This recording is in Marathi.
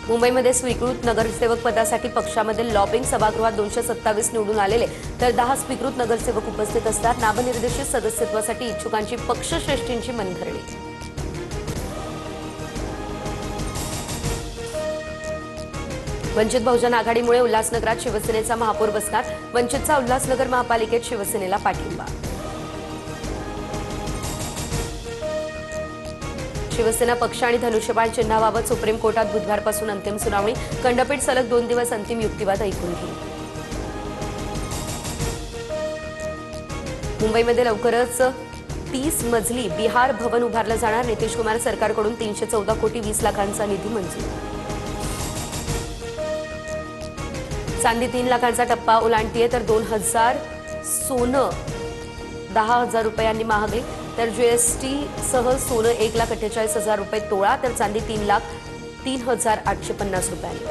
मुंबईमध्ये स्वीकृत नगरसेवक पदासाठी पक्षामध्ये लॉबिंग सभागृहात 227 निवडून आलेले तर 10 स्वीकृत नगरसेवक उपस्थित असतात। नामनिर्देशित सदस्यत्वासाठी इच्छुकांची पक्षश्रेष्ठींची मनधरणी। वंचित बहुजन आघाडीमुळे उल्हासनगरात शिवसेनेचा महापौर बसणार। वंचितचा उल्हासनगर महापालिकेत शिवसेनेला पाठिंबा। शिवसेना पक्ष आणि धनुष्यबाण चिन्हाबाबत सुप्रीम कोर्टात बुधवारपासून अंतिम सुनावणी। खंडपीठ सलग 2 दिवस अंतिम युक्तिवाद ऐकून घेईल। मुंबईमध्ये लवकरच 30 मजली बिहार भवन उभारलं जाणार। नितीश कुमार सरकारकडून 314 कोटी 20 लाखांचा निधी मंजूर। चांदी 3 लाखांचा टप्पा ओलांडतीये तर 2000 सोनं 10,000 रुपयांनी महागली। तर जीएसटी सह सोनं 1,48,000 रुपये तोळा तर चांदी 3,03,850 रुपयांनी।